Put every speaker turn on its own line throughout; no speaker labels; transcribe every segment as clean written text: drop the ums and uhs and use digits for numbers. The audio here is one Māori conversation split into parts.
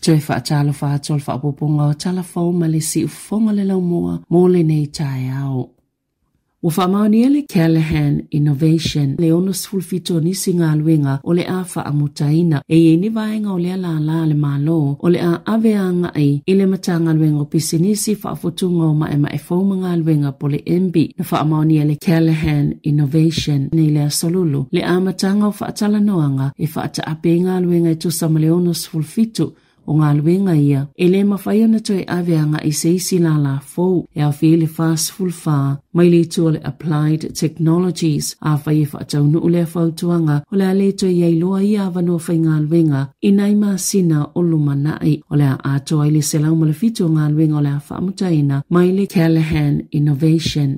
Toi whaatalo whaatol whaapoponga o talafau ma le si ufonga le lau mua mo le nei tae au. Ua whaamaoni ele Callahan Innovation le ono sfulfito nisi ngā luenga o le a whaamutaina e ni vaenga o le ala la le malo o le a aveanga ai i le matanga luenga o pisinisi whaafotunga o mae fauma ngā luenga po le MB na whaamaoni ele Callahan Innovation nei le asolulu le a matanga o whaatala noanga e whaata ape ngā luenga e tusama le ono sfulfito o ngā luenga ia, e le mawhai ona toi aveanga i se isi la fau e au whiele fast full wha, mai le tua le Applied Technologies, a whai e whaatau nu ule a whautuanga, o le a le toi iei loa ia avanua whai ngā luenga, i nai maa sina o lumanai, o le a atoa i le selau malafito ngā luenga o le a whaamutaina, mai le Callahan Innovation.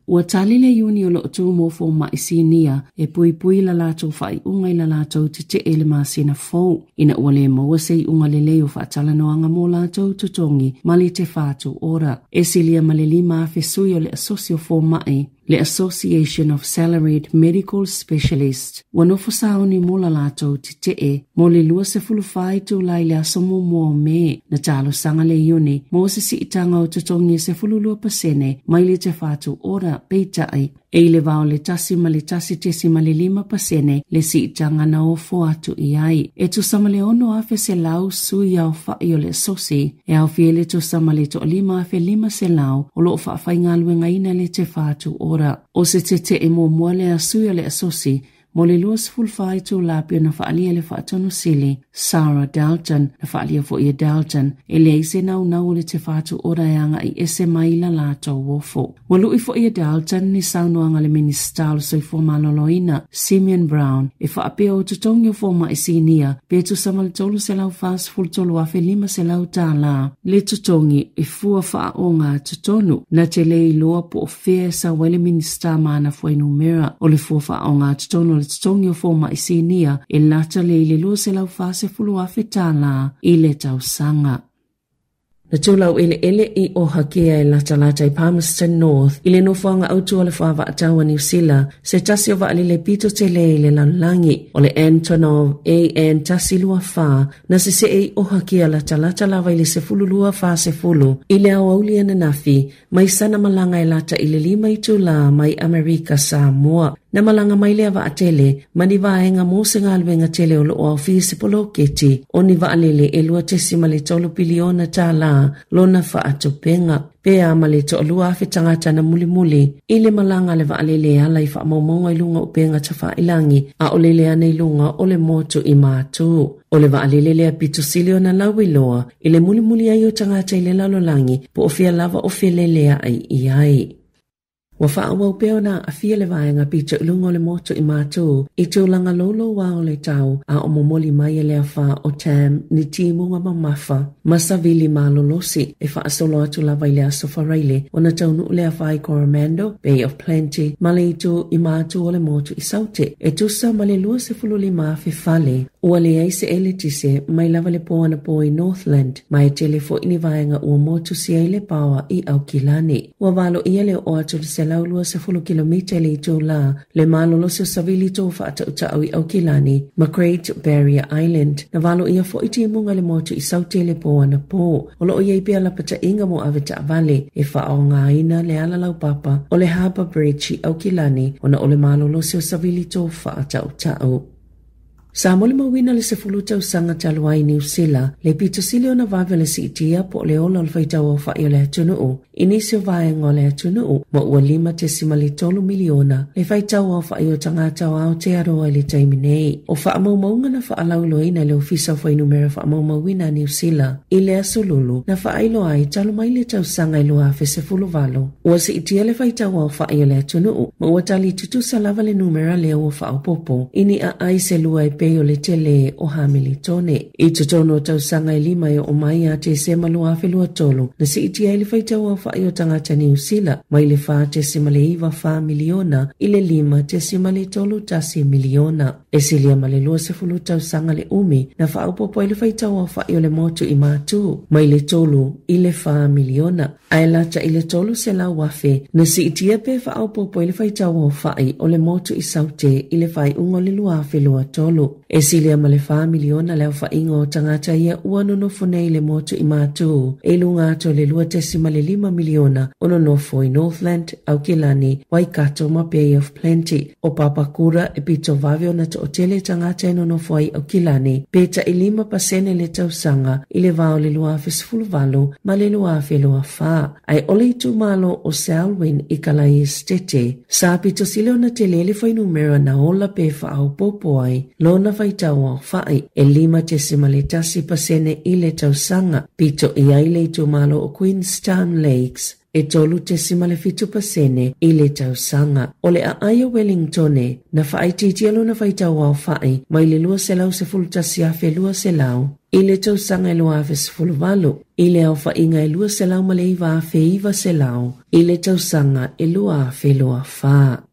Ua tali le iuni o lo tu mo fo ma isinia e pui la lato fai unga i la lato te ele masina fo ina ua le mo se unga le leo fa tala noanga mo lato tutongi mali te fatu ora e silia maleli ma fe sui o le asocio fo mai le Association of Salaried Medical Specialists wano fosaoni mo la lato te mo le lua se fulufai tu lai le asomo mo me na talo sanga le iuni mo se si itanga o tutongi se fululua pasene mai le te fatu ora peitai e le vao le tasi ma le tasi tesi ma le 5% le si itanga na o fo atu i ai. E tu sama le ono afe se lau sui au fai o le sosi e au fiele tu sama le to lima afe 5 se lau o lo fa fai ngā luenga ina le te fatu ora. O se te e mo mua le asui o le sosi mo le luas fulfai tu lapio na whaalia le whaatono sili, Sarah Dalton, na whaalia fo ia Dalton, e le ise nau le te whaatu ora eanga i ese maila lato wofo. Walu i fo ia Dalton ni saunoanga le minister so i forma loloina, Simeon Brown, e whaapea o tutongio forma isinia, pe tu sama le tolu se lau fast full tolu afe 5 se lau tā la. Le tutongi e fua wha o ngā tutonu, na te lei loa po o fea sa wale minister maana fo numera, o le fua wha o ngā tutonu le tutongio forma isinia e lata le lua se lau fase fulu afe tāla i le tau sanga. Na tūlau ele i o hakea e lata i Palmerston North i le nofuanga autua le whawa ataua New Zealand se tasi o waali le pito te le lanlangi o le Antonov A.N. tasi lua wha na se e o hakea lata lava i le se fulu lua wha se fulu i le au aulia na nafi mai sana malanga e lata i le 5 i tula mai Amerika Samoa. Na malanga mai lea wa atele, mani vaenga mo se ngā luenga tele o loo au fisi polo keti, o ni wa alele e lua tesima le tolu piliona tā la, lona wha atupenga. Pea ma le to lua afe tangata na muli, ile malanga le wa alele ala i wha maumaunga i lunga upenga ta wha ilangi, a o lele ana i lunga o le motu i mātu. O le wa alele lea pitu silio na lawi loa, ile muli ai o tangata i le lalolangi, po o fia lava o fia lelea ai i ai. Wa whaawau peo na a fia le vaenga pita ulungo le moto i mātou i tūlanga lolo wao le tau a o momoli mai e lea wha o tam ni timunga mamafa masavili malolosi e wha asolo atu lava i lea sofareile o na tau nuu lea wha i Coromandel, Bay of Plenty, male i tū i mātou o le moto i saute e tusa male lua se fululi maa fi fale ua le aise ele tise mai lava le poana po i Northland mai e telefo ini vaenga ua motu si ele pawa i Aukilani. Ua valo ia le o atu se laulua se 10 kilomita le ito la le malolo se savili to whaata utau i Aukilani, Macrae Barrier Island, na valo ia fo iti munga le motu i saute le poana po. Olo o iei pia la pata inga mo aveta avale e wha o ngā ina le ala lau papa o le Harbour Bridge i Aukilani o na o le malolo se savili to whaata utau. Sa mole mawina le se fulutau sanga taluai New Zealand, le pito silio na vavele si itia po le ola alfaitau o whaio le atunuu. Inisio vaenga le atunuu, mo ua 5.3 miliona, le whaitau o whaio tangata o ao te aroa le taiminei. O whaamaumaunga na whaalauloina le ofisa whai numera whaamaumawina New Zealand, i le asolulu, na whaailo ai talo mai le tau sanga i loa fe se fuluvalo. Ua si itia le whaitau o whaio le atunuu, mo ua tali tutu sa lava le numera le o whaapopo, ini a ai se lua peo le tele o Hamiltone. I tutono tau sanga i 5 o mai a te se malua whelua tolu, na si itia ili whaitau au whai o tangata New Zealand, mai le wha te se male iwa wha miliona, i le 5 te se male tolu tasi miliona. E silia male lua se fulu tau sanga le umi, na wha upopo ili whaitau au whai o le motu i mātu, mai le tolu i le wha miliona. Ai lata i le tolu se la wafe, na si itia pe wha upopo ili whaitau au whai o le motu i saute i le whai ungo le lua whelua tolu. E silia ma le miliona leo whainga o tangata ia uano nofo nei le motu i mātu. E lunga ato le 25 miliona ono nofo i Northland, Aukilani, Waikato ma Bay of Plenty. O Papakura e pito vavio na to otele tangata ino nofo ai Aukilani. Peta i 5% le tausanga i le vao le luafe sfulvalo ma le luafe loa faa. Ai ole i malo o Selwyn i kalai estete. Sa pito sile ona te lele fai numera na ola pe fa au popo ai. Lona fai tau au fai e 5% i le tausanga. Pito i aile i tu malo o Queenstown Lakes. E tolu 15% i le tausanga. O le a aia Wellingtone na fai titialo na fai tau au fai mai le lua selau se fulutasi afe lua selau. I le tausanga e lua afe se fuluvalo. I le au fai inga e lua selau ma le iwa afe iwa selau. I le tausanga e lua afe lua faa.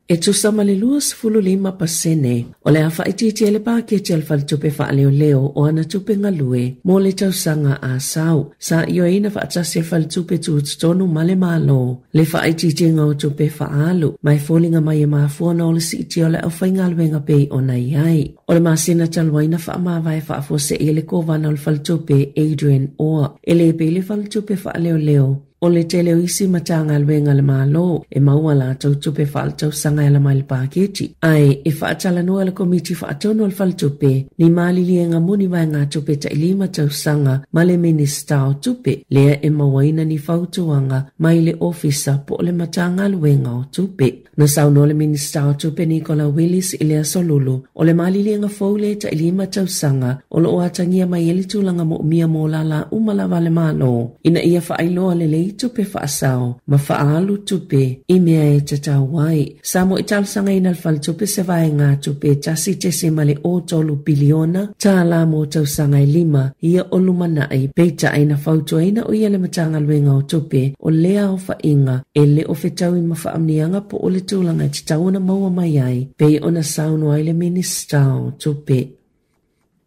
E tusama le 25%. O le afa ititi ele pāke te alfal tupe wha leo o ana tupe ngalue mo le tausanga a sau. Sa io ina wha atasi alfal tupe tonu male malo. Le wha ititi ngau tupe wha alu. Mai fōlinga mai e maafuana o le si iti o le au whaingalwenga pei o na iai. O le masina talwaina wha amawai wha afose e le kovana alfal tupe Adrian Oa. Ele pe le fal tupe wha leo. O le tele o isi matanga alwenga le malo e maua la tau tupe whaaltau sanga ala mai le pāketi. Ai, e whaatala noa le komiti whaatono al whaltupe ni mali lienga muni vai ngā tupe ta ilima tau sanga ma le minista o tupe. Lea e mawaina ni whautuanga mai le ofisa po le matanga alwenga o tupe. Na sauno le minista o tupe Nicola Willis i lea solulu o le mali lienga faule ta ilima tau sanga o lo atangia mai eli tulanga mo umia mo lala umalawa le malo. Ina ia whaailoa le lei tupe whaasao, ma whaalu tupe, i mea e tatau wai. Samo i talsanga ina alfal tupe se vai ngā tupe tasi te se male o tolu biliona, tā la mo tau sanga i 5, ia o lumanai, peita aina whautua ina o ia le matanga luenga o tupe, o lea o whainga, e le o whetau i mawhaamnianga po o le tūlanga te tauna maua mai ai, pei ona sauno ai le minista o tupe.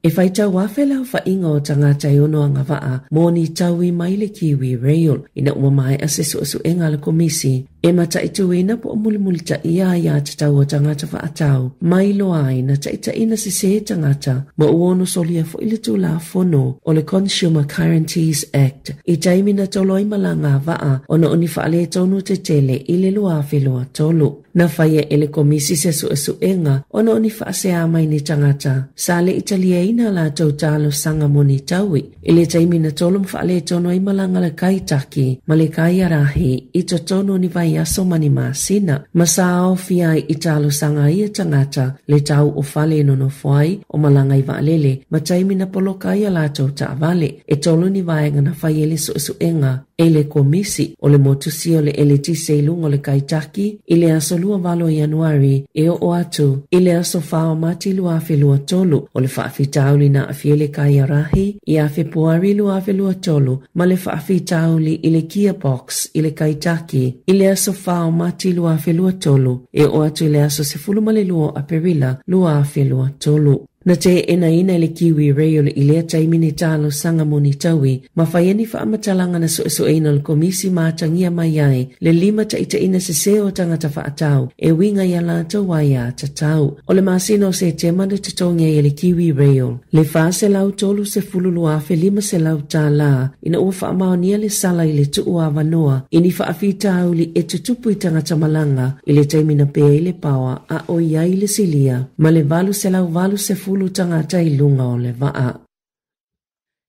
E whai tau awhela o whainga o tangata i ono anga waa, mō ni tau i mai le Kiwi Rail, ina ua mai a se su enga le komisi. E mata i tuina po o mulimuli ta ia te tau o tangata whaatau, mai loa ai na ta ina si se tangata, ma uono solia fo ili tu la fono o le Consumer Guarantees Act, i taimina toloi malanga waa, ona oni whaale tonu te tele i le loa whiloa tolu. Na whaia ele komisi se su enga, ona oni whaase a mai ni tangata, sa le italia ina la tau talo sanga moni taui, ile taimina tolum whaale tono i malanga le kaitaki, ma le kaiarahi, i to tono ni vai aso mani masina. Masao fiai i talo sanga ia tangata, le tau o whale no no whai, o malanga i waalele, ma taimina polo kaya la tau ta vale, e tolu ni vai ngana whaiele su enga, ele komisi, o le motusi o le LTC lungo le kaitaki, ile aso lua valo Januari, e o atu, ile aso whao mati lua afe lua tolu, o le whaafitauli na afiele kaya rahi, i afe puari lua afe lua tolu, ma le whaafitauli ile Kia Box, ile kaitaki, ile aso whao mati lua afe lua tolu, e o atu ile aso se fulumale lua aperila, lua afe lua tolu. Na te ina le Kiwi Rail i lea taimini talo sanga moni taui, ma whaiani whaamatalanga na so eina le komisi mātangia mai ai, le 5 ta ina se seo tangata whaatau, e winga ia la tawaia tatau. O le masino se te manu te tongia i le Kiwi Rail, le wha se lau tolu se fululu afe 5 se lau tā la, ina ua whaamaonia le sala i le tuu a wanoa, ini whaafitau li e tutupu i tangata malanga, i le taimina pea i le pawa, a o iai le silia, ma le valu se lau valu se fululu tangata i lunga o le waa.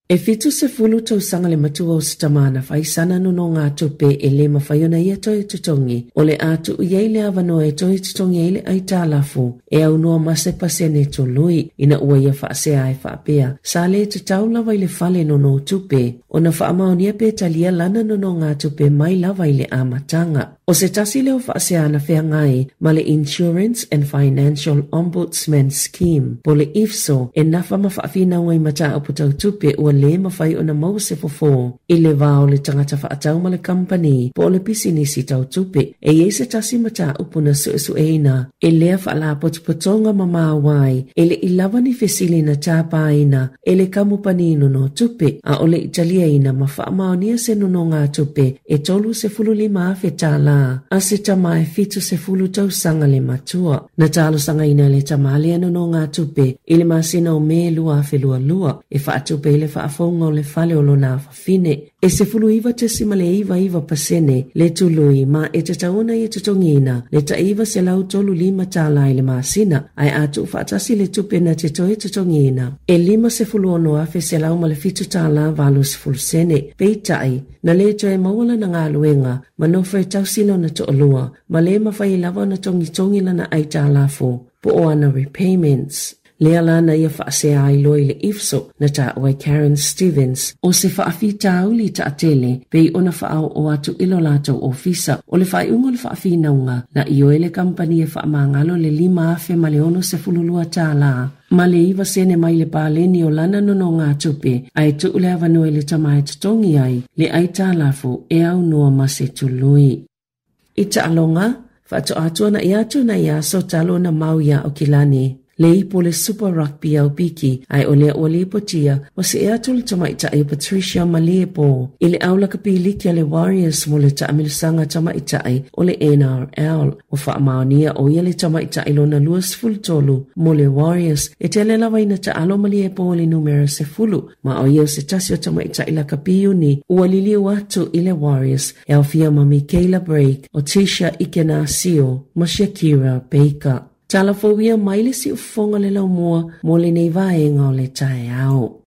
E fitu se fulu tau sanga le matua o sitamana whaisana no ngā tupe e le mawhaiona ia toi tutongi, o le atu iei le avanoa e toi tutongi e le ai tālafu, e au noa mase pasene to lui, ina ua ia whaasea e whaapea, sa le te taulawa i le whale no tupe, o na whaamaonia pe talia lana no ngā tupe mai lawa i le amatanga. O se tasi leo whaasea na whea ngai, ma le Insurance and Financial Ombudsman Scheme, po le IFSO, e nafa mawhaafina ua i mata aputau tupe ua le mawhai o na mau se fofo i le vao le tangata whaatau ma le company po le pisinisi tau tupe e se tasi mata upuna su eina e lea whaala potupotonga mamawai e le ilawa ni fesili na tapaina e le kamupanino no tupe a ole italia ina mawhaamaonia se nuno ngā tupe e tolu se fulu lima afe tala a se tamae fitu se fulu tau sanga le matua na talo sanga ina le tamalia nuno ngā tupe i le masina o me lua afe lua e whaatupe i le whaafonga o le fale o lona fine e se fulu iwa te sima le iwa pasene le tului ma e te tauna i te tongina le ta iwa se lau tolu lima tala i le masina ai atu whaatasi le tupe na te toi te tongina e lima se fulu ono afe se lau ma le fitu tala valu se fulu sene peitai na le toe mawala na ngā luenga ma nofa e tau sino na to olua ma le mawhai lava na tongi lana ai talafo po o ana repayments. Lea lana ia whaasea ai loi le ifso na ta oi Karen Stevens o se whaafita uli ta atele pei ona whaau o atu ilo lato ofisa o le whaiungo le whaafinaunga na ioe le kampani e whaamangalo le lima afe ma le ono se fululua tā la. Ma le iwa sene mai le pāleni o lana nono ngā tupe ai tu ule avanoi le tamae tutongi ai le ai tā lafu e au noa ma se tului. I ta alonga, whaato atua na i atu na i aso talo na mau ia o Kilani. Le ipo le Super Rugby au piki ai o le o le ipotia o se ea tulu tamaita e Patricia Maliepo i le aula kapiliki a le Warriors mo le taamilisanga tamaita o le NRL o whaamaonia o ia le tamaita i lona luas fultolu mo le Warriors e te le lawaina ta alo Maliepo o le numero se fulu ma o ia se tasi o tamaita i la kapiuni ua lili watu i le Warriors e au fia ma Michaela Break o Tisha Ikenasio mo Shakira Baker. Talafowia maile si ufonga le lau mua mo le nei vaenga o le tae au.